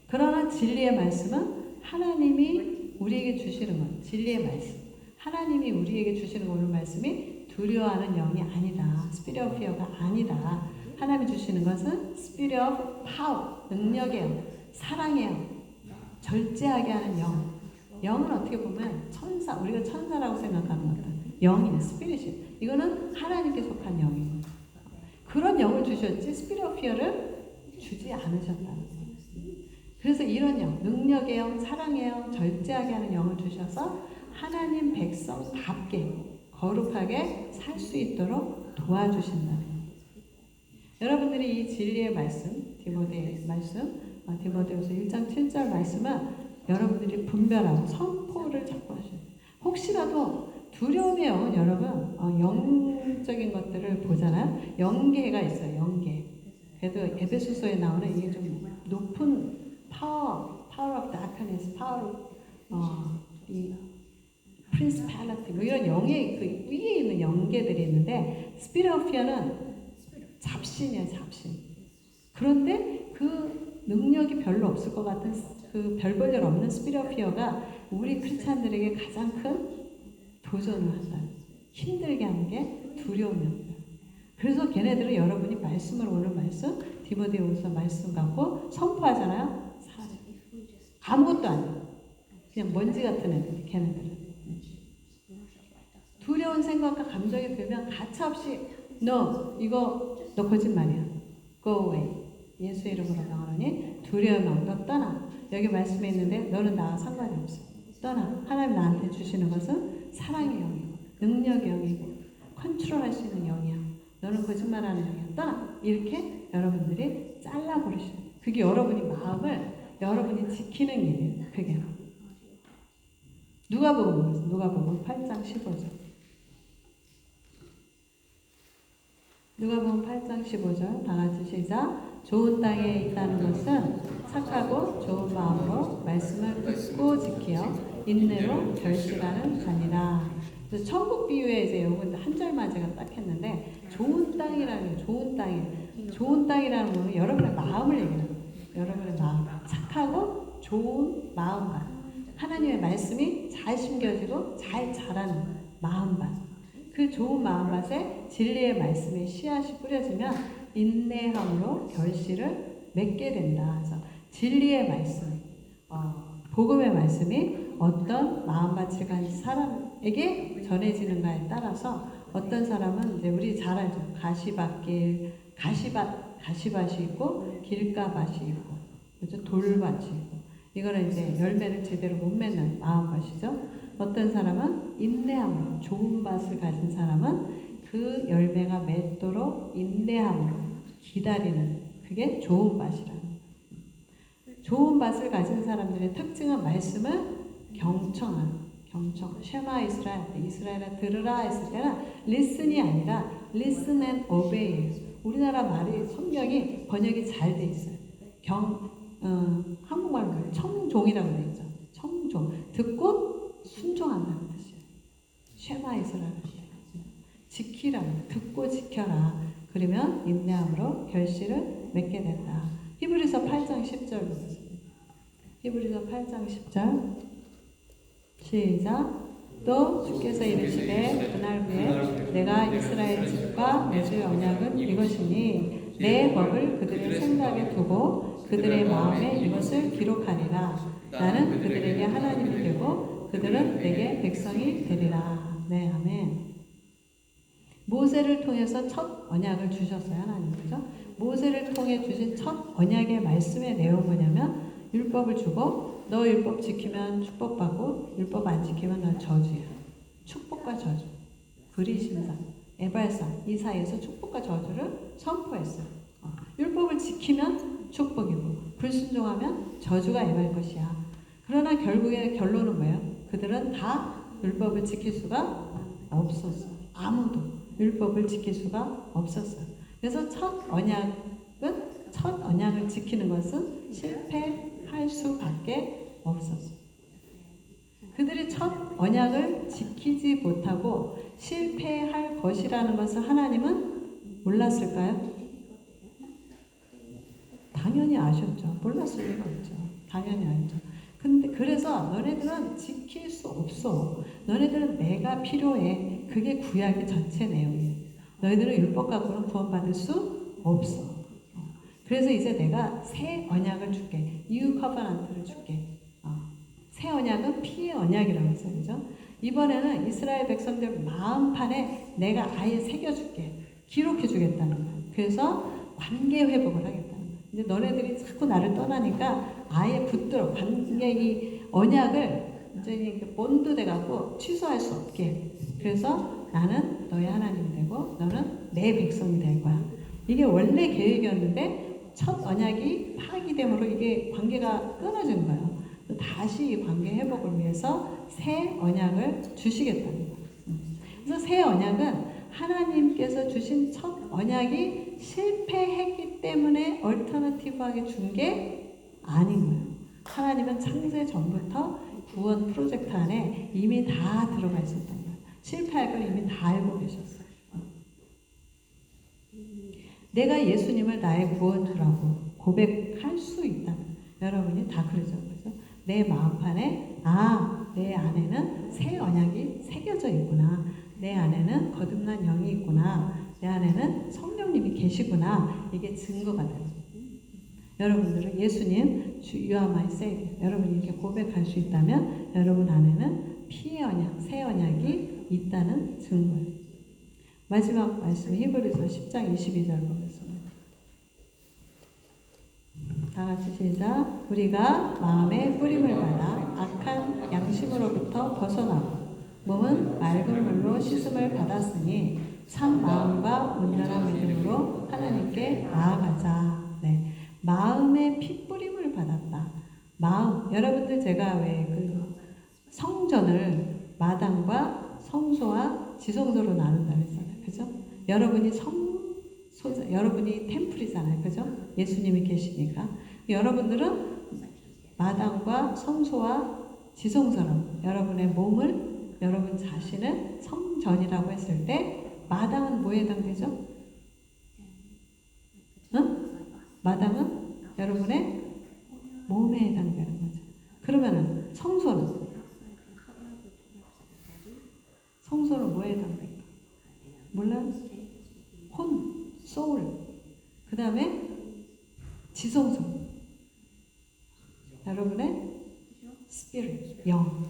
그러나 진리의 말씀은 하나님이 우리에게 주시는 것, 진리의 말씀. 하나님이 우리에게 주시는 오늘 말씀이 두려워하는 영이 아니다. 스피릿 오브 피어가 아니다. 하나님이 주시는 것은 스피릿 오브 파워, 능력의 영, 사랑의 영, 절제하게 하는 영. 영은 어떻게 보면 천사, 우리가 천사라고 생각하는 것들. 영이에요. 스피릿이. 이거는 하나님께 속한 영이에요. 그런 영을 주셨지 스피릿 오브 피어를 주지 않으셨다는 거예요. 그래서 이런 영, 능력의 영, 사랑의 영, 절제하게 하는 영을 주셔서 하나님 백성답게 거룩하게 살 수 있도록 도와주신다는 거예요. 여러분들이 이 진리의 말씀, 디모데 말씀, 디모데후서 1장 7절 말씀은 여러분들이 분별하고 선포를 자꾸 하셔야 돼요. 혹시라도 두려움의 영은 여러분 영적인 것들을 보잖아요. 영계가 있어요. 영계. 그래도 에베소서에 나오는 이게 좀 높은 파워 오브 다크니스, 이 프린시팔리티 뭐 이런 영의 그 위에 있는 영계들이 있는데 스피릿 오브 피어는 잡신이에요. 잡신. 그런데 그 능력이 별로 없을 것 같은 그 별 볼 일 없는 스피릿 오브 피어가 우리 크리스찬들에게 가장 큰 도전을 한다. 힘들게 하는 게 두려움이었어요. 그래서 걔네들은 여러분이 말씀을 오늘 말씀 디모데후서 말씀 갖고 선포하잖아요. 아무것도 아니에요. 그냥 먼지 같은 애들, 걔네들은. 두려운 생각과 감정이 들면 가차없이 너 거짓말이야. Go away. 예수 이름으로 명하노니 두려움 너 떠나. 여기 말씀에 있는데 너는 나와 상관이 없어. 떠나. 하나님 나한테 주시는 것은 사랑의 영이고 능력의 영이고 컨트롤할 수 있는 영이야. 너는 거짓말하는 영이야. 떠나. 이렇게 여러분들이 잘라버리셔야 돼요. 그게 여러분이 마음을 여러분이 지키는 일이에요. 그게. 누가복음 8장 15절. 누가복음 8장 15절 다 같이 시작. 좋은 땅에 있다는 것은 착하고 좋은 마음으로 말씀을 듣고 지키어 인내로 결실하는 자니라. 그래서 천국 비유에 이제 요건 한 절만 제가 딱 했는데 좋은 땅이라는 게 좋은 땅이라는 거는 여러분의 마음을 얘기하는 거예요. 여러분의 마음, 착하고 좋은 마음밭. 하나님의 말씀이 잘 심겨지고 잘 자라는 마음밭. 그 좋은 마음밭에 진리의 말씀의 씨앗이 뿌려지면 인내함으로 결실을 맺게 된다. 그래서 진리의 말씀, 복음의 말씀이 어떤 마음밭을 가진 사람에게 전해지는가에 따라서 어떤 사람은 이제 우리 잘 알죠. 가시밭이 있고 길가밭이 있고 그죠? 돌밭이 있고 이거는 이제 열매를 제대로 못 맺는 마음밭이죠. 어떤 사람은 인내함으로 좋은 밭을 가진 사람은 그 열매가 맺도록 인내함으로 기다리는 그게 좋은 밭이라는 거예요. 좋은 밭을 가진 사람들의 특징은 말씀을 경청 쉐마 이스라엘아 들으라 했을 때는 listen이 아니라 listen and obey 우리나라 말이 성경이 번역이 잘 돼 있어요. 한국말로 청종이라고 돼 있죠. 청종. 듣고 순종한다는 뜻이에요. 쉐마 이스라엘. 지키라. 듣고 지켜라. 그러면 인내함으로 결실을 맺게 된다. 히브리서 8장 10절 보겠습니다. 히브리서 8장 10절 시작. 또 주께서 이르시되 그날 후에 내가 이스라엘 집과 맺을 언약은 이것이니 내 법을 그들의 생각에 두고 그들의 마음에 이것을 기록하리라. 나는 그들에게 하나님이 되고 그들은 내게 백성이 되리라. 네, 아멘. 모세를 통해서 첫 언약을 주셨어요, 하나님. 그죠? 모세를 통해 주신 첫 언약의 말씀의 내용은 뭐냐면 율법을 주고 너 율법 지키면 축복받고 율법 안 지키면 넌 저주야. 축복과 저주. 불의심상, 에발상 이 사이에서 축복과 저주를 선포했어요. 율법을 지키면 축복이고 불순종하면 저주가 임할 것이야. 그러나 결국에 결론은 뭐예요? 그들은 다 율법을 지킬 수가 없었어. 아무도 율법을 지킬 수가 없었어요. 그래서 첫 언약을 지키는 것은 실패할 수밖에 없었어요. 그들이 첫 언약을 지키지 못하고 실패할 것이라는 것을 하나님은 몰랐을까요? 당연히 아셨죠. 몰랐을 리가 없죠. 당연히 알죠. 근데 그래서 너네들은 지킬 수 없어. 너네들은 내가 필요해. 그게 구약의 전체 내용이에요. 너희들은 율법 갖고는 구원받을 수 없어. 그래서 이제 내가 새 언약을 줄게. 뉴 커버넌트를 줄게. 새 언약은 피의 언약이라고 했어요. 그죠? 이번에는 이스라엘 백성들 마음판에 내가 아예 새겨줄게. 기록해주겠다는 거예요. 그래서 관계 회복을 하겠다는 거예요. 이제 너네들이 자꾸 나를 떠나니까 아예 붙들어. 이 언약을 이제 본드 돼갖고 취소할 수 없게. 그래서 나는 너의 하나님이 되고 너는 내 백성이 될 거야. 이게 원래 계획이었는데 첫 언약이 파기됨으로 이게 관계가 끊어진 거예요. 다시 이 관계 회복을 위해서 새 언약을 주시겠다는 거예요. 그래서 새 언약은 하나님께서 주신 첫 언약이 실패했기 때문에 얼터너티브하게 준 게 아닌 거예요. 하나님은 창세 전부터 구원 프로젝트 안에 이미 다 들어가 있었던 거예요. 실패할 걸 이미 다 알고 계셨어요. 내가 예수님을 나의 구원주라고 고백할 수 있다면 여러분이 다 그러죠. 그죠? 내 마음판에 내 안에는 새 언약이 새겨져 있구나. 내 안에는 거듭난 영이 있구나. 내 안에는 성령님이 계시구나. 이게 증거가 돼요. 여러분들은 예수님 주 You are my Savior. 여러분이 이렇게 고백할 수 있다면 여러분 안에는 피의 언약, 새 언약이 있다는 증거예요. 마지막 말씀 히브리서 10장 22절 보겠습니다. 다 같이 시작. 우리가 마음의 뿌림을 받아 악한 양심으로부터 벗어나고 몸은 맑은 물로 씻음을 받았으니 참 마음과 온전한 믿음으로 하나님께 나아가자. 네. 마음의 핏뿌림을 받았다. 마음. 여러분들 제가 왜 그 성전을 마당과 성소와 지성소로 나눈다 그랬잖아요. 그죠? 여러분이 여러분이 템플이잖아요. 그죠? 예수님이 계시니까. 여러분들은 마당과 성소와 지성소로 여러분의 몸을, 여러분 자신을 성전이라고 했을 때 마당은 뭐에 해당되죠? 응? 마당은 여러분의 몸에 해당되는 거죠. 그러면은 성소는 뭐에 해당될까? 몰라요? 소울. 그 다음에 지성소. 여러분의 스피릿, 영에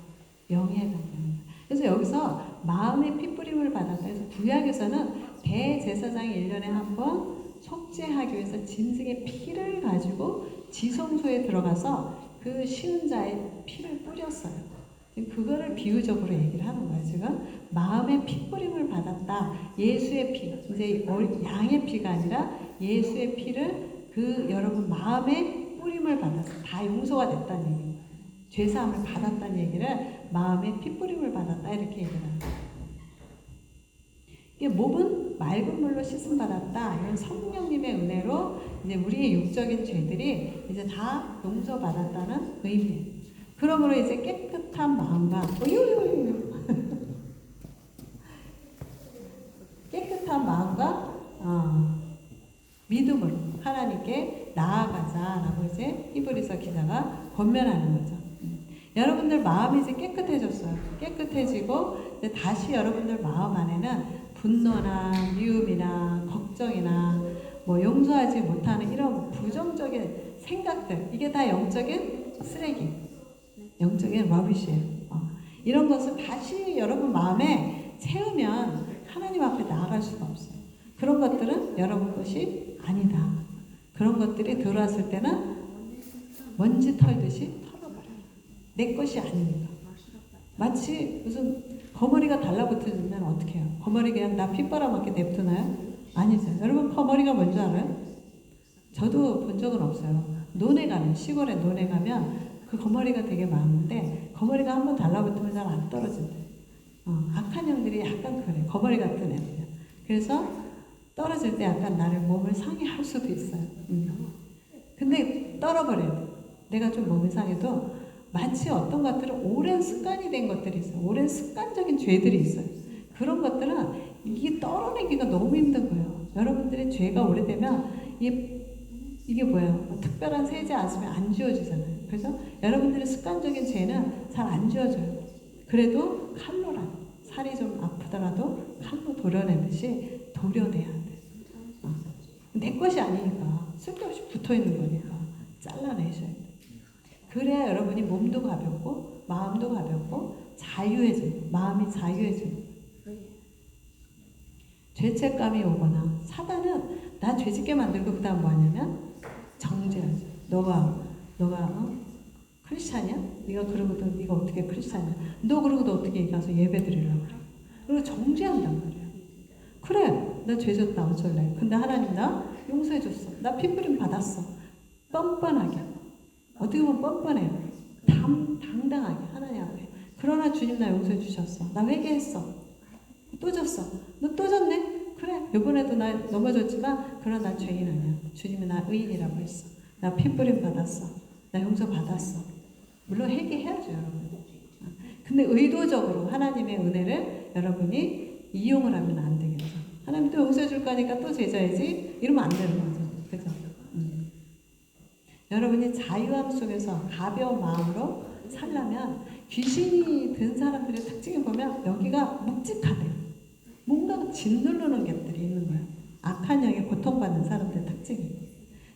해당되는 거예요. 그래서 여기서 마음의 핏뿌림을 받았다 해서 구약에서는 대제사장이 1년에 한 번 속죄하기 위해서 짐승의 피를 가지고 지성소에 들어가서 그 쉬운 자의 피를 뿌렸어요. 그거를 비유적으로 얘기를 하는 거예요. 지금 마음의 핏뿌림을 받았다. 예수의 피, 이제 양의 피가 아니라 예수의 피를 그 여러분 마음의 뿌림을 받았어. 다 용서가 됐다는 얘기예요. 죄사함을 받았다는 얘기를 마음의 핏뿌림을 받았다 이렇게 얘기를 합니다. 이게 몸은 맑은 물로 씻음 받았다. 이런 성령님의 은혜로 이제 우리의 육적인 죄들이 이제 다 용서받았다는 의미예요. 그러므로 이제 깨끗한 마음과 깨끗한 마음과 믿음으로 하나님께 나아가자라고 이제 히브리서 기자가 권면하는 거죠. 여러분들 마음이 이제 깨끗해졌어요. 깨끗해지고 이제 다시 여러분들 마음 안에는 분노나 미움이나 걱정이나 뭐 용서하지 못하는 이런 부정적인 생각들, 이게 다 영적인 쓰레기, 영적인 러비시예요. 이런 것을 다시 여러분 마음에 채우면 하나님 앞에 나아갈 수가 없어요. 그런 것들은 여러분 것이 아니다. 그런 것들이 들어왔을 때는 먼지 털듯이 털어버려요. 내 것이 아니니까. 마치 무슨 거머리가 달라붙으면 어떻게 해요? 거머리 그냥 나 피 빨아먹게 냅두나요? 아니죠. 여러분 거머리가 뭔지 알아요? 저도 본 적은 없어요. 논에 가면, 시골에 논에 가면 그 거머리가 되게 많은데 거머리가 한번 달라붙으면 잘 안 떨어진대요. 악한 영들이 약간 그래. 거머리 같은 애들이야. 그래서 떨어질 때 약간 나를 몸을 상해할 수도 있어요. 근데 떨어버려야 돼. 내가 좀 몸이 상해도 마치 어떤 것들은 오랜 습관이 된 것들이 있어요. 오랜 습관적인 죄들이 있어요. 그런 것들은 이게 떨어내기가 너무 힘든 거예요. 여러분들의 죄가 오래되면 이게 뭐예요? 특별한 세제 안 쓰면 안 지워지잖아요. 그래서 여러분들의 습관적인 죄는 잘 안 지워져요. 그래도 칼로라도, 살이 좀 아프더라도 칼로 도려내듯이 도려내야 돼. 내 것이 아니니까, 쓸데없이 붙어 있는 거니까 잘라내셔야 돼. 그래야 여러분이 몸도 가볍고 마음도 가볍고 자유해져요. 마음이 자유해져요. 죄책감이 오거나 사단은 나 죄짓게 만들고 그 다음 뭐 하냐면 정죄하죠. 너가 크리스찬이야? 네가 그러고도 네가 어떻게 크리스찬이야? 너 그러고도 어떻게 여기 가서 예배 드리려고 그래? 그리고 정죄한단 말이야. 그래, 나 죄졌다 어쩔래? 근데 하나님 나 용서해줬어. 나 핏부림 받았어. 뻔뻔하게. 어떻게 보면 뻔뻔해요. 당당하게 하나님 앞에. 그러나 주님 나 용서해 주셨어. 나 회개했어. 또 졌어. 너 또 졌네? 그래. 이번에도 나 넘어졌지만 그러나 나 죄인 아니야. 주님이 나 의인이라고 했어. 나 핏부림 받았어. 나 용서 받았어. 물론 회개해야죠, 여러분. 근데 의도적으로 하나님의 은혜를 여러분이 이용을 하면 안 되겠죠. 하나님 또 용서해 줄 거니까 또 제자이지? 이러면 안 되는 거죠. 그죠? 여러분이 자유함 속에서 가벼운 마음으로 살려면 귀신이 든 사람들의 특징을 보면 여기가 묵직하대요. 뭔가 짓누르는 것들이 있는 거예요. 악한 영에 고통받는 사람들의 특징이.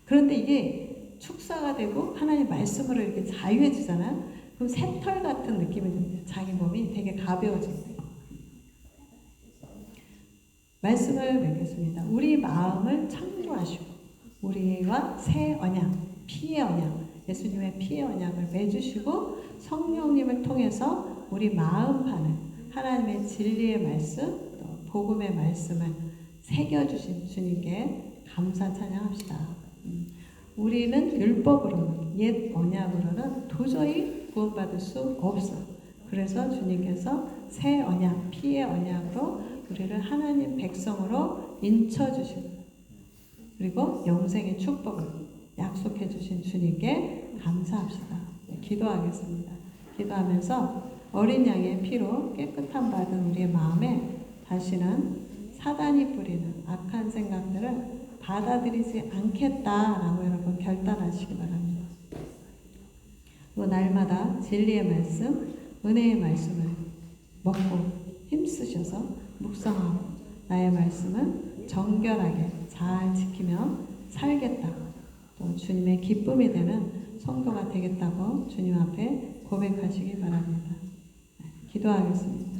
그런데 이게 축사가 되고 하나님 말씀으로 이렇게 자유해지잖아요. 그럼 새털 같은 느낌이 듭니다. 자기 몸이 되게 가벼워집니다. 말씀을 맺겠습니다. 우리 마음을 창조하시고 우리와 새 언약, 피의 언약, 예수님의 피의 언약을 맺으시고 성령님을 통해서 우리 마음판을 하나님의 진리의 말씀, 또 복음의 말씀을 새겨주신 주님께 감사 찬양합시다. 우리는 율법으로는, 옛 언약으로는 도저히 구원받을 수 없어. 그래서 주님께서 새 언약, 피의 언약으로 우리를 하나님 백성으로 인쳐주시고 그리고 영생의 축복을 약속해 주신 주님께 감사합시다. 네, 기도하겠습니다. 기도하면서 어린 양의 피로 깨끗함 받은 우리의 마음에 다시는 사단이 뿌리는 악한 생각들을 받아들이지 않겠다라고 여러분 결단하시기 바랍니다. 그리고 날마다 진리의 말씀, 은혜의 말씀을 먹고 힘쓰셔서 묵상하고 나의 말씀은 정결하게 잘 지키며 살겠다. 또 주님의 기쁨이 되는 성도가 되겠다고 주님 앞에 고백하시기 바랍니다. 기도하겠습니다.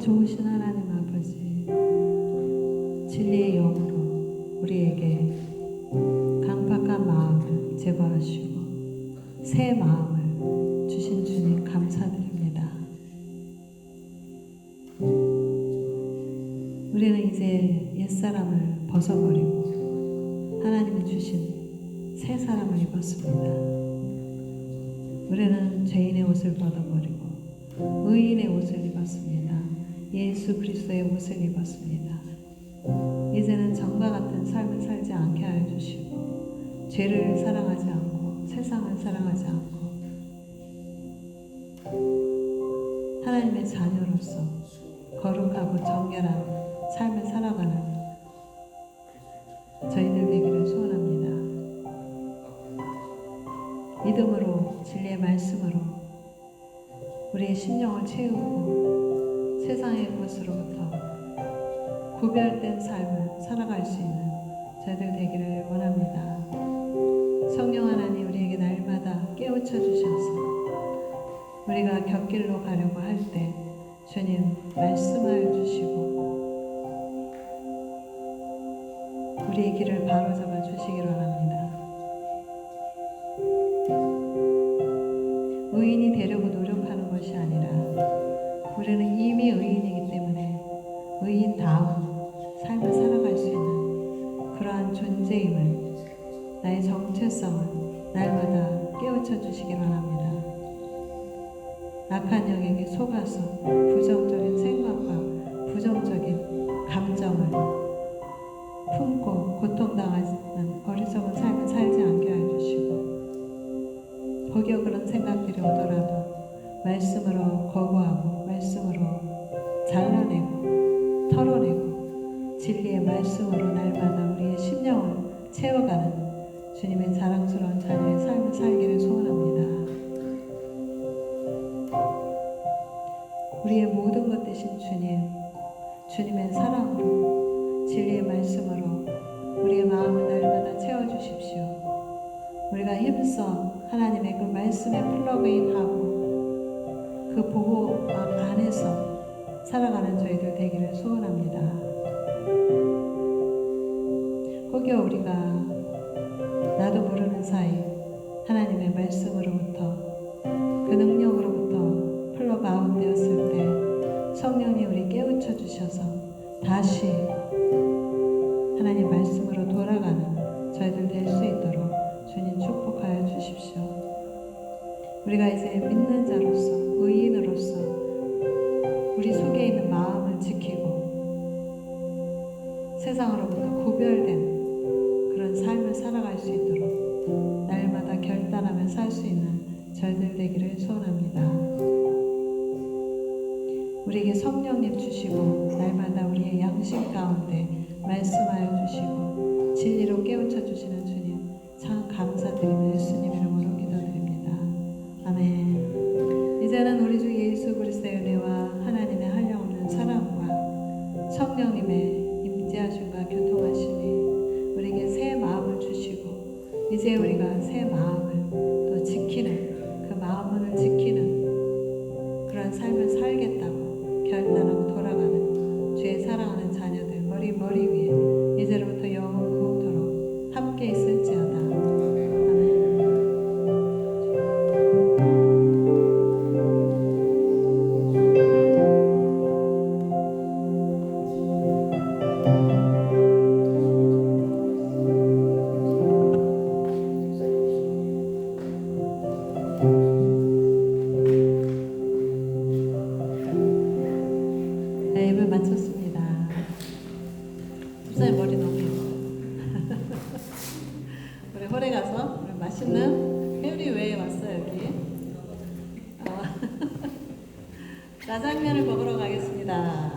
좋으신 하나님 아버지, 진리의 영으로 우리에게 강팍한 마음을 제거하시고 새 마음을 주신 주님 감사드립니다. 우리는 이제 옛사람을 벗어버리고 하나님이 주신 새 사람을 입었습니다. 우리는 죄인의 옷을 벗어버리고 의인의 옷을 입었습니다. 예수 그리스도의 옷을 입었습니다. 이제는 전과 같은 삶을 살지 않게 하여 주시고 죄를 사랑하지 않고 세상을 사랑하지 않고 하나님의 자녀로서 거룩하고 정결한 삶을 살아가는 저희들 되기를 소원합니다. 믿음으로 진리의 말씀으로 우리의 심령을 채우고 세상의 것으로부터 구별된 삶을 살아갈 수 있는 저희들 되기를 원합니다. 성령 하나님 우리에게 날마다 깨우쳐 주셔서 우리가 곁길로 가려고 할 때 주님 말씀하여 주시고 우리의 길을 바로잡아 주시기를 원합니다. 의인이 되려고 노력하는 것이 아니라 우리는 이미 의인이기 때문에 의인다운 삶을 살아갈 수 있는 그러한 존재임을, 나의 정체성을 날마다 깨우쳐 주시기 바랍니다. 악한 영에게 속아서 부정적인 생각과 부정적인 감정을 품고 고통당하는 어리석은 삶을 살지 않게 해주시고 혹여 그런 생각들이 오더라도 말씀으로 거부하고 말씀으로 잘라내고 털어내고 진리의 말씀으로 날마다 우리의 심령을 채워가는 주님의 자랑스러운 자녀의 삶을 살기를 소원합니다. 우리의 모든 것 되신 주님, 주님의 사랑으로 진리의 말씀으로 우리의 마음을 날마다 채워주십시오. 우리가 힘써 하나님의 그 말씀에 플러그인하고 그 보호 안에서 살아가는 저희들 되기를 소원합니다. 혹여 우리가 나도 모르는 사이 하나님의 말씀으로부터 그 능력으로부터 플러그 아웃 되었을 때 성령님 우리 깨우쳐 주셔서 다시 하나님 말씀으로 돌아가는 저희들 될 수 있도록 주님 축복하여 주십시오. 우리가 이제 믿는 자로서 의인으로서 우리 속에 있는 마음을 지키고 세상으로부터 구별된 그런 삶을 살아갈 수 있도록 날마다 결단하며 살 수 있는 저희들 되기를 소원합니다. 우리에게 성령님 주시고 날마다 우리의 양심 가운데 말씀하여 주시고 진리로 깨우쳐 주시는 주님 참 감사드리며 예수님 이름으로 기도드립니다. 아멘. 이제는 우리 주 예수 그리스도의 은혜와 하나님의 한량없는 사랑과 성령님의 임재하심과 교통하심이 우리에게 새 마음을 주시고 이제 우리가 새 마음을 또 지키는 그 마음을 지키는 그런 삶을 살겠다고 결단하고 돌아가는 주의 사랑하는 자녀들 머리 위에 이제로부터 영원토록 함께 있을지어다. 네, 예배 마쳤습니다. 목사님 머리 너무 예뻐. 우리 홀에 가서 우리 맛있는 회리 왜 왔어요 여기? 짜장면을 먹으러 가겠습니다.